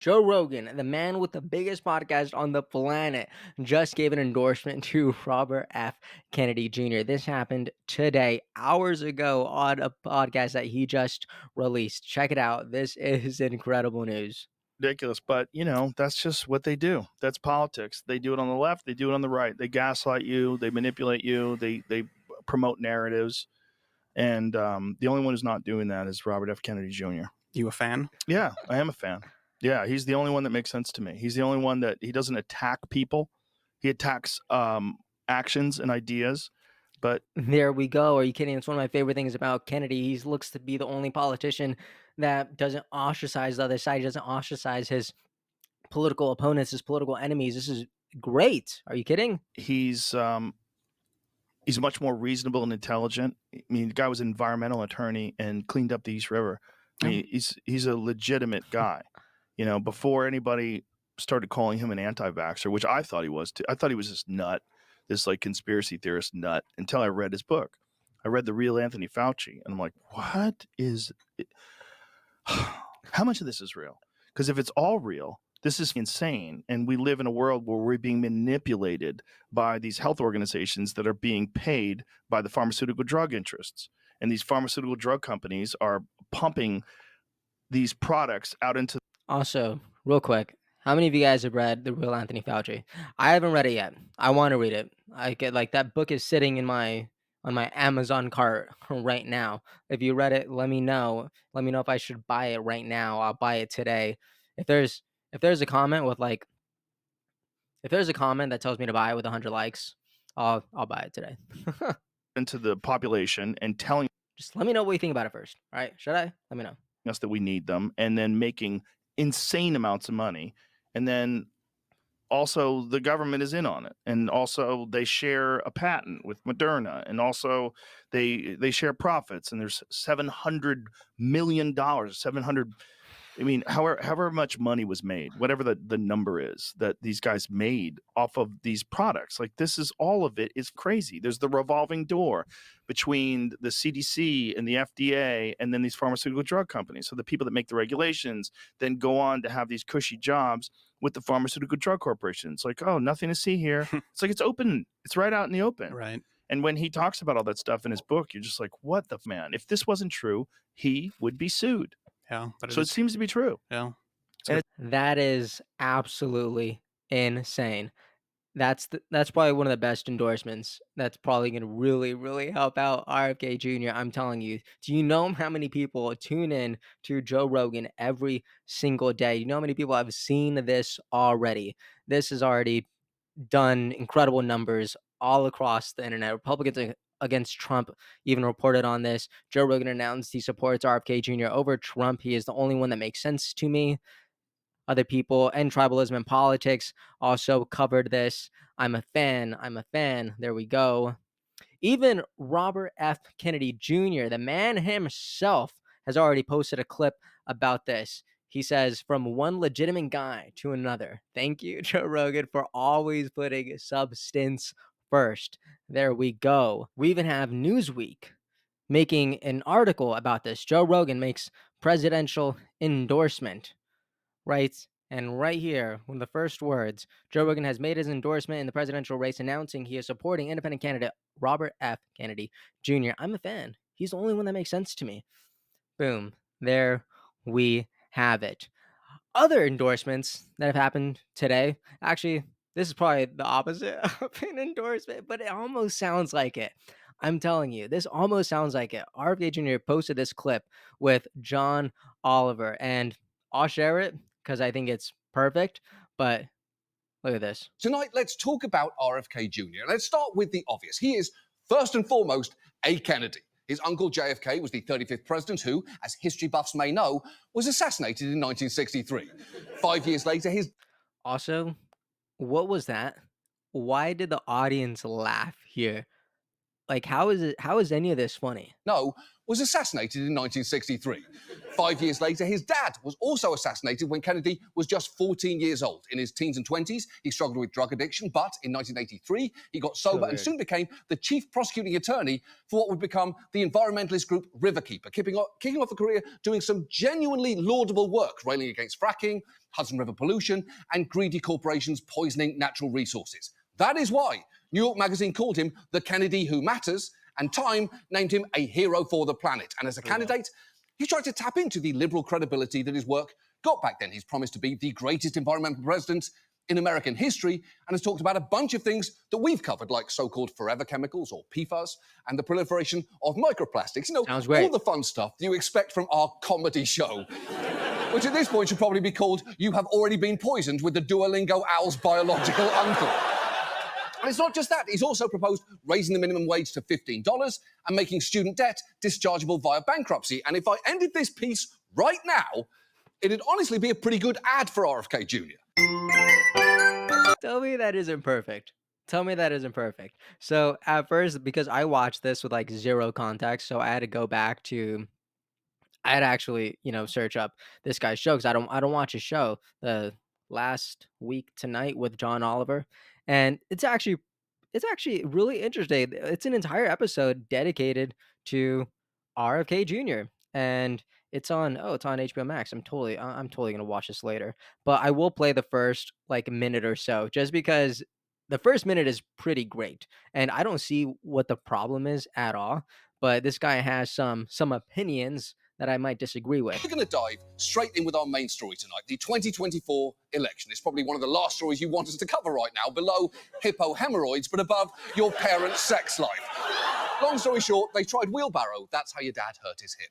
Joe Rogan, the man with the biggest podcast on the planet, just gave an endorsement to Robert F. Kennedy Jr. This happened today, hours ago, on a podcast that he just released. Check it out. This is incredible news. Ridiculous, but that's just what they do. That's politics. They do it on the left, they do it on the right. They gaslight you, they manipulate you, they promote narratives, and the only one who's not doing that is Robert F. Kennedy Jr. You a fan? Yeah, I am a fan. Yeah, he's the only one that makes sense to me. He's the only one that he doesn't attack people. He attacks actions and ideas. But There we go. Are you kidding? It's one of my favorite things about Kennedy. He looks to be the only politician that doesn't ostracize the other side. He doesn't ostracize his political opponents, his political enemies. This is great. Are you kidding? he's much more reasonable and intelligent. I mean, the guy was an environmental attorney and cleaned up the East River. I mean, he's a legitimate guy. Before anybody started calling him an anti-vaxxer, which I thought he was too. I thought he was this nut, this like conspiracy theorist nut, until I read his book. I read The Real Anthony Fauci, and I'm like, what is it? How much of this is real? Because if it's all real, this is insane. And we live in a world where we're being manipulated by these health organizations that are being paid by the pharmaceutical drug interests. And these pharmaceutical drug companies are pumping these products out into. Also, real quick, how many of you guys have read The Real Anthony Fauci? I haven't read it yet. I want to read it. I get like that book is sitting in my on my Amazon cart right now. If you read it, let me know. Let me know if I should buy it right now. I'll buy it today. If there's a comment with like if there's a comment that tells me to buy it with 100 likes, I'll buy it today. into the population and telling Just let me know what you think about it first. All right? Should I? Let me know. us that we need them, and then making insane amounts of money. And then also the government is in on it, and also they share a patent with Moderna, and also they share profits, and there's $700 million, 700. I mean, however much money was made, whatever the number is that these guys made off of these products, like this is all of it is crazy. There's the revolving door between the CDC and the FDA and then these pharmaceutical drug companies. So the people that make the regulations then go on to have these cushy jobs with the pharmaceutical drug corporations. Like, oh, nothing to see here. It's like it's open. It's right out in the open. Right. And when he talks about all that stuff in his book, you're just like, what the man? If this wasn't true, he would be sued. Yeah. But So it seems to be true. yeah. That is absolutely insane. That's probably one of the best endorsements. That's probably gonna really, really help out RFK Jr. I'm telling you. Do you know how many people tune in to Joe Rogan every single day? You know how many people have seen this already? This has already done incredible numbers all across the internet. Republicans against Trump even reported on this. Joe Rogan announced he supports RFK Jr. over Trump. He is the only one that makes sense to me. Other people and tribalism and politics also covered this. I'm a fan. I'm a fan. There we go. Even Robert F. Kennedy Jr., the man himself, has already posted a clip about this. He says, from one legitimate guy to another. Thank you, Joe Rogan, for always putting substance first. There we go. We even have Newsweek making an article about this. Joe Rogan makes presidential endorsement, right? And right here, one of the first words, Joe Rogan has made his endorsement in the presidential race, announcing he is supporting independent candidate Robert F. Kennedy Jr. I'm a fan. He's the only one that makes sense to me. Boom. There we have it. Other endorsements that have happened today, actually, this is probably the opposite of an endorsement, but it almost sounds like it. I'm telling you, this almost sounds like it. RFK Jr. posted this clip with John Oliver, and I'll share it because I think it's perfect. But look at this. Tonight, let's talk about RFK Jr. Let's start with the obvious. He is, first and foremost, a Kennedy. His uncle JFK was the 35th president who, as history buffs may know, was assassinated in 1963. 5 years later, his... Also, what was that? Why did the audience laugh here? Like, how is any of this funny? No, was assassinated in 1963. 5 years later, his dad was also assassinated when Kennedy was just 14 years old. In his teens and 20s, he struggled with drug addiction, but in 1983, he got So sober and weird. soon became the chief prosecuting attorney for what would become the environmentalist group Riverkeeper, kicking off a career doing some genuinely laudable work, railing against fracking, Hudson River pollution, and greedy corporations poisoning natural resources. That is why New York Magazine called him the Kennedy who matters, and Time named him a hero for the planet. And as a candidate, he tried to tap into the liberal credibility that his work got back then. He's promised to be the greatest environmental president in American history and has talked about a bunch of things that we've covered, like so-called forever chemicals or PFAS and the proliferation of microplastics. You know, Sounds all great. the fun stuff you expect from our comedy show. Which at this point should probably be called You Have Already Been Poisoned with the Duolingo Owl's Biological Uncle. And it's not just that. He's also proposed raising the minimum wage to $15 and making student debt dischargeable via bankruptcy. And if I ended this piece right now, it'd honestly be a pretty good ad for RFK Jr. Tell me that isn't perfect. Tell me that isn't perfect. So at first, because I watched this with like zero context, so I had to go back to I had to actually, search up this guy's show because I don't watch his show. The last week tonight with John Oliver, and it's actually really interesting. It's an entire episode dedicated to RFK Jr. and it's on HBO Max. I'm totally gonna watch this later, but I will play the first like minute or so just because the first minute is pretty great, and I don't see what the problem is at all. But this guy has some opinions that I might disagree with. We're going to dive straight in with our main story tonight, the 2024 election. It's probably one of the last stories you want us to cover right now, below hippo hemorrhoids, but above your parents' sex life. Long story short, they tried wheelbarrow. That's how your dad hurt his hip.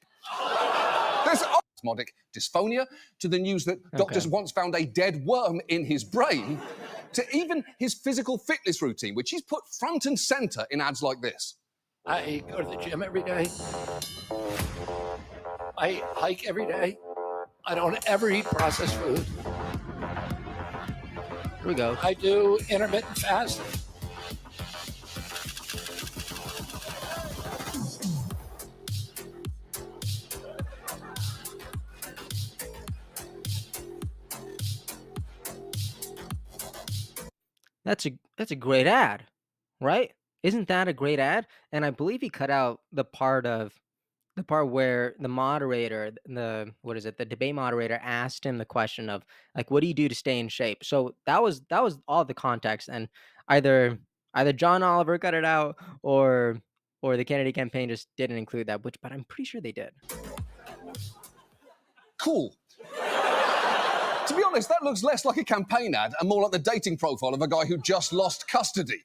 There's spasmodic dysphonia, to the news that doctors once found a dead worm in his brain, to even his physical fitness routine, which he's put front and center in ads like this. I go to the gym every day. I hike every day. I don't ever eat processed food. Here we go. I do intermittent fasting. That's a great ad, right? Isn't that a great ad? And I believe he cut out the part where the moderator, the what is it, the debate moderator asked him the question of like, "What do you do to stay in shape?" So that was all the context, and either John Oliver cut it out or the Kennedy campaign just didn't include that. But I'm pretty sure they did. Cool. To be honest, that looks less like a campaign ad and more like the dating profile of a guy who just lost custody.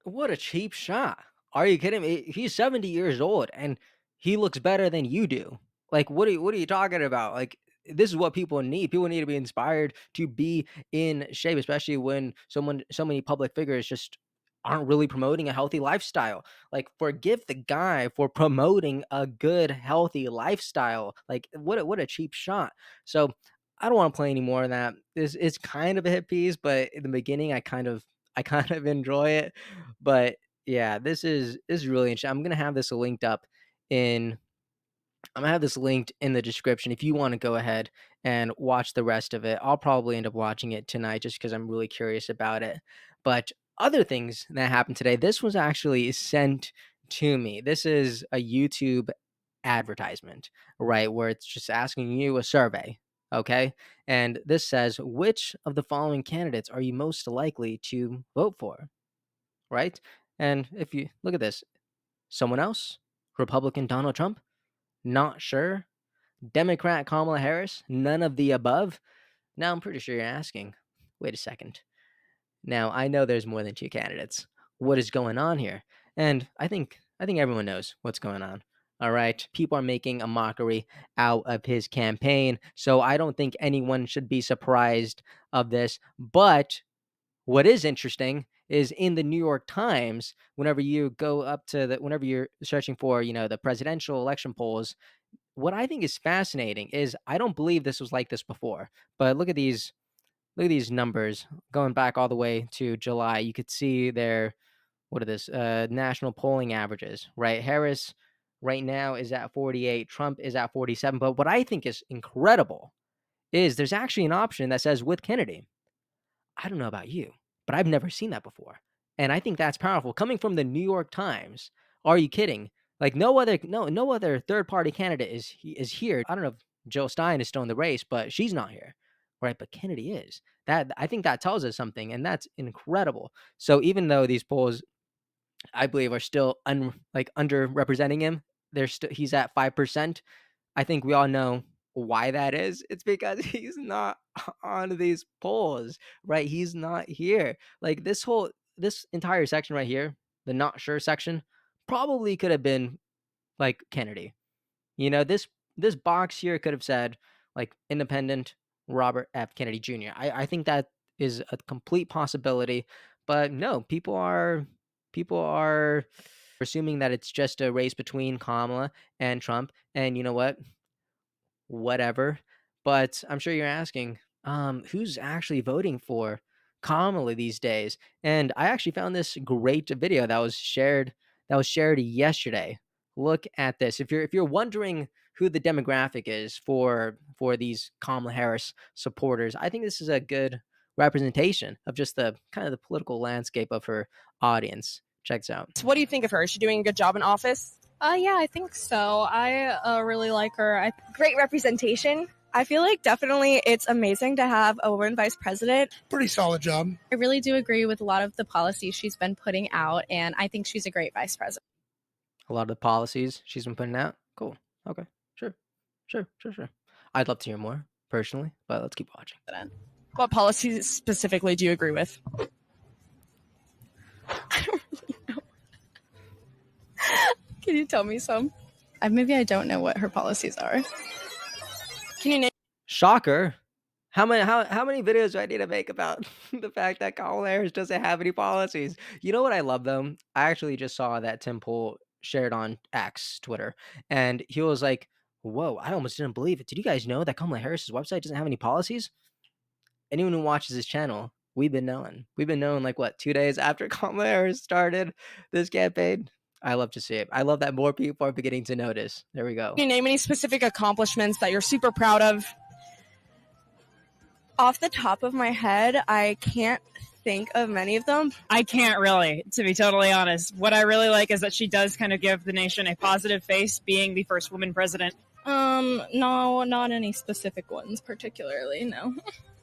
What a cheap shot. Are you kidding me? He's 70 years old and he looks better than you do. Like what are you talking about? Like this is what people need. People need to be inspired to be in shape, especially when so many public figures just aren't really promoting a healthy lifestyle. Like forgive the guy for promoting a good healthy lifestyle. Like what a cheap shot. So I don't want to play any more of that. This is kind of a hit piece, but in the beginning I kind of enjoy it. But yeah, this is really interesting. In I'm gonna have this linked in the description if you want to go ahead and watch the rest of it. I'll probably end up watching it tonight just because I'm really curious about it. But other things that happened today, this was actually sent to me. This is a YouTube advertisement, right? Where it's just asking you a survey. Okay. And this says, which of the following candidates are you most likely to vote for? Right. And if you look at this, someone else, Republican Donald Trump, not sure. Democrat Kamala Harris, none of the above. Now I'm pretty sure you're asking, wait a second. Now I know there's more than two candidates. What is going on here? And I think everyone knows what's going on. All right. People are making a mockery out of his campaign. So I don't think anyone should be surprised of this. But what is interesting is in the New York Times, whenever you're searching for, the presidential election polls, what I think is fascinating is I don't believe this was like this before. But look at these numbers going back all the way to July. You could see there what are this national polling averages, right? Harris right now is at 48, Trump is at 47. But what I think is incredible is there's actually an option that says with Kennedy. I don't know about you, but I've never seen that before. And I think that's powerful. Coming from the New York Times, are you kidding? Like no other third party candidate is here. I don't know if Jill Stein is still in the race, but she's not here. Right, but Kennedy is. That I think that tells us something, and that's incredible. So even though these polls I believe are still underrepresenting him, he's at 5%. I think we all know why that is. It's because he's not on these polls, right? He's not here. Like this entire section right here, the not sure section, probably could have been like Kennedy. This box here could have said like independent Robert F. Kennedy Jr. I think that is a complete possibility, but no, people are assuming that it's just a race between Kamala and Trump. And you know what? Whatever. But I'm sure you're asking, who's actually voting for Kamala these days? And I actually found this great video that was shared yesterday. Look at this. If you're wondering who the demographic is for these Kamala Harris supporters, I think this is a good representation of just the kind of the political landscape of her audience. Check this out. So what do you think of her? Is she doing a good job in office? Yeah, I think so. I really like her. Great representation. I feel like definitely it's amazing to have a woman vice president. Pretty solid job. I really do agree with a lot of the policies she's been putting out, and I think she's a great vice president. A lot of the policies she's been putting out. Cool. Okay. Sure. Sure. I'd love to hear more personally, but let's keep watching. What policies specifically do you agree with? I don't really know. Can you tell me some? Maybe I don't know what her policies are. Can you name Shocker. How many videos do I need to make about the fact that Kamala Harris doesn't have any policies? You know what I love though? I actually just saw that Tim Pool shared on X Twitter, and he was like, "Whoa! I almost didn't believe it. Did you guys know that Kamala Harris's website doesn't have any policies?" Anyone who watches his channel, we've been knowing. We've been knowing like what 2 days after Kamala Harris started this campaign. I love to see it. I love that more people are beginning to notice. There we go. Can you name any specific accomplishments that you're super proud of? Off the top of my head, I can't think of many of them. I can't really, to be totally honest. What I really like is that she does kind of give the nation a positive face, being the first woman president. No, not any specific ones particularly, no.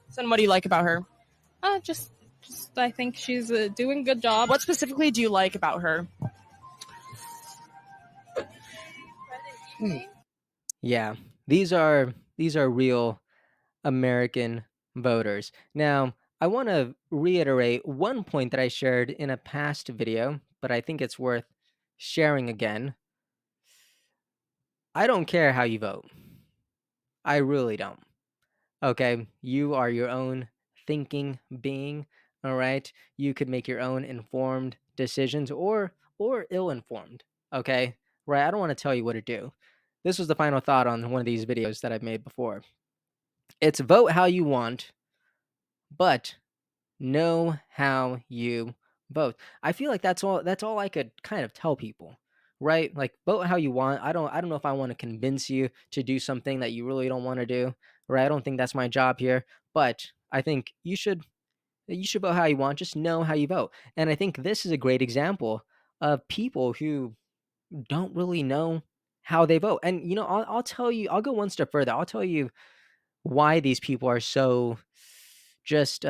So, and what do you like about her? Just I think she's doing a good job. What specifically do you like about her? Yeah, these are real American voters. Now, I want to reiterate one point that I shared in a past video, but I think it's worth sharing again. I don't care how you vote. I really don't. Okay, you are your own thinking being, all right? You could make your own informed decisions or ill-informed, okay? Right? I don't want to tell you what to do. This was the final thought on one of these videos that I've made before. It's vote how you want, but know how you vote. I feel like that's all I could kind of tell people, right? Like vote how you want. I don't know if I want to convince you to do something that you really don't want to do, right? I don't think that's my job here, but I think you should vote how you want, just know how you vote. And I think this is a great example of people who don't really know how they vote. And I'll tell you, I'll go one step further. I'll tell you why these people are so just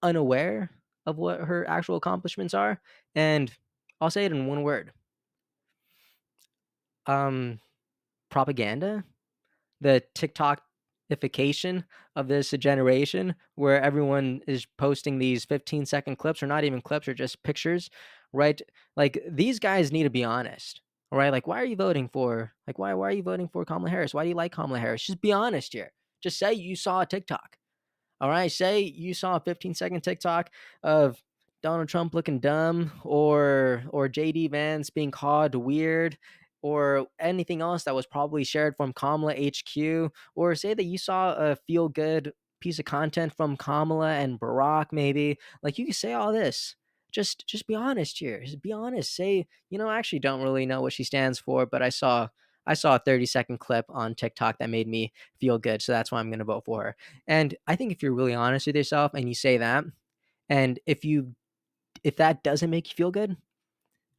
unaware of what her actual accomplishments are, and I'll say it in one word. Propaganda, the TikTokification of this generation, where everyone is posting these 15-second clips, or not even clips, or just pictures, right? Like these guys need to be honest, right? Like why are you voting for why are you voting for Kamala Harris? Why do you like Kamala Harris? Just be honest here. Just say you saw a TikTok. All right, say you saw a 15-second TikTok of Donald Trump looking dumb, or JD Vance being called weird, or anything else that was probably shared from Kamala HQ, or say that you saw a feel good piece of content from Kamala and Barack maybe. Like you can say all this. just be honest here. Just be honest. Say, I actually don't really know what she stands for, but I saw a 30-second clip on TikTok that made me feel good, so that's why I'm going to vote for her. And I think if you're really honest with yourself and you say that, and if that doesn't make you feel good,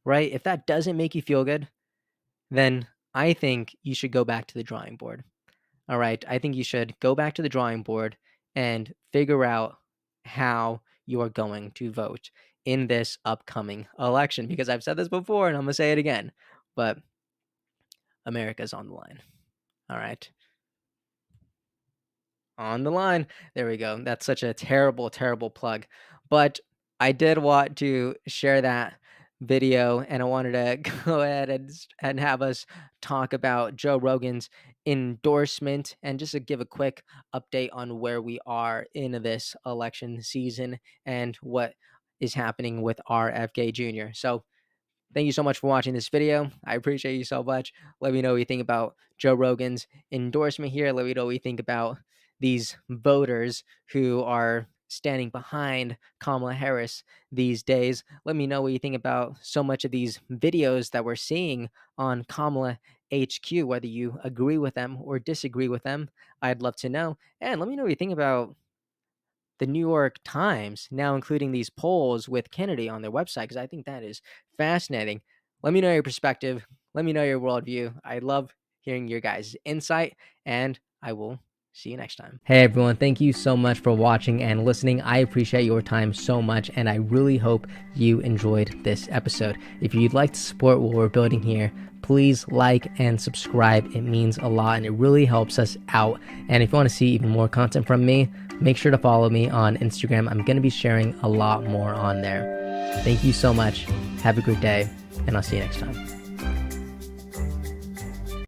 right? If that doesn't make you feel good, then I think you should go back to the drawing board. All right. I think you should go back to the drawing board and figure out how you are going to vote in this upcoming election, because I've said this before and I'm going to say it again, but America's on the line. All right. On the line. There we go. That's such a terrible, terrible plug. But I did want to share that video, and I wanted to go ahead and have us talk about Joe Rogan's endorsement, and just to give a quick update on where we are in this election season and what is happening with RFK Jr. So thank you so much for watching this video. I appreciate you so much. Let me know what you think about Joe Rogan's endorsement here. Let me know what you think about these voters who are standing behind Kamala Harris these days. Let me know what you think about so much of these videos that we're seeing on Kamala HQ, whether you agree with them or disagree with them. I'd love to know. And let me know what you think about the New York Times now including these polls with Kennedy on their website, because I think that is fascinating. Let me know your perspective. Let me know your worldview. I love hearing your guys' insight, and I will see you next time. Hey everyone, thank you so much for watching and listening. I appreciate your time so much, and I really hope you enjoyed this episode. If you'd like to support what we're building here, please like and subscribe. It means a lot and it really helps us out. And if you want to see even more content from me, make sure to follow me on Instagram. I'm going to be sharing a lot more on there. Thank you so much. Have a great day, and I'll see you next time.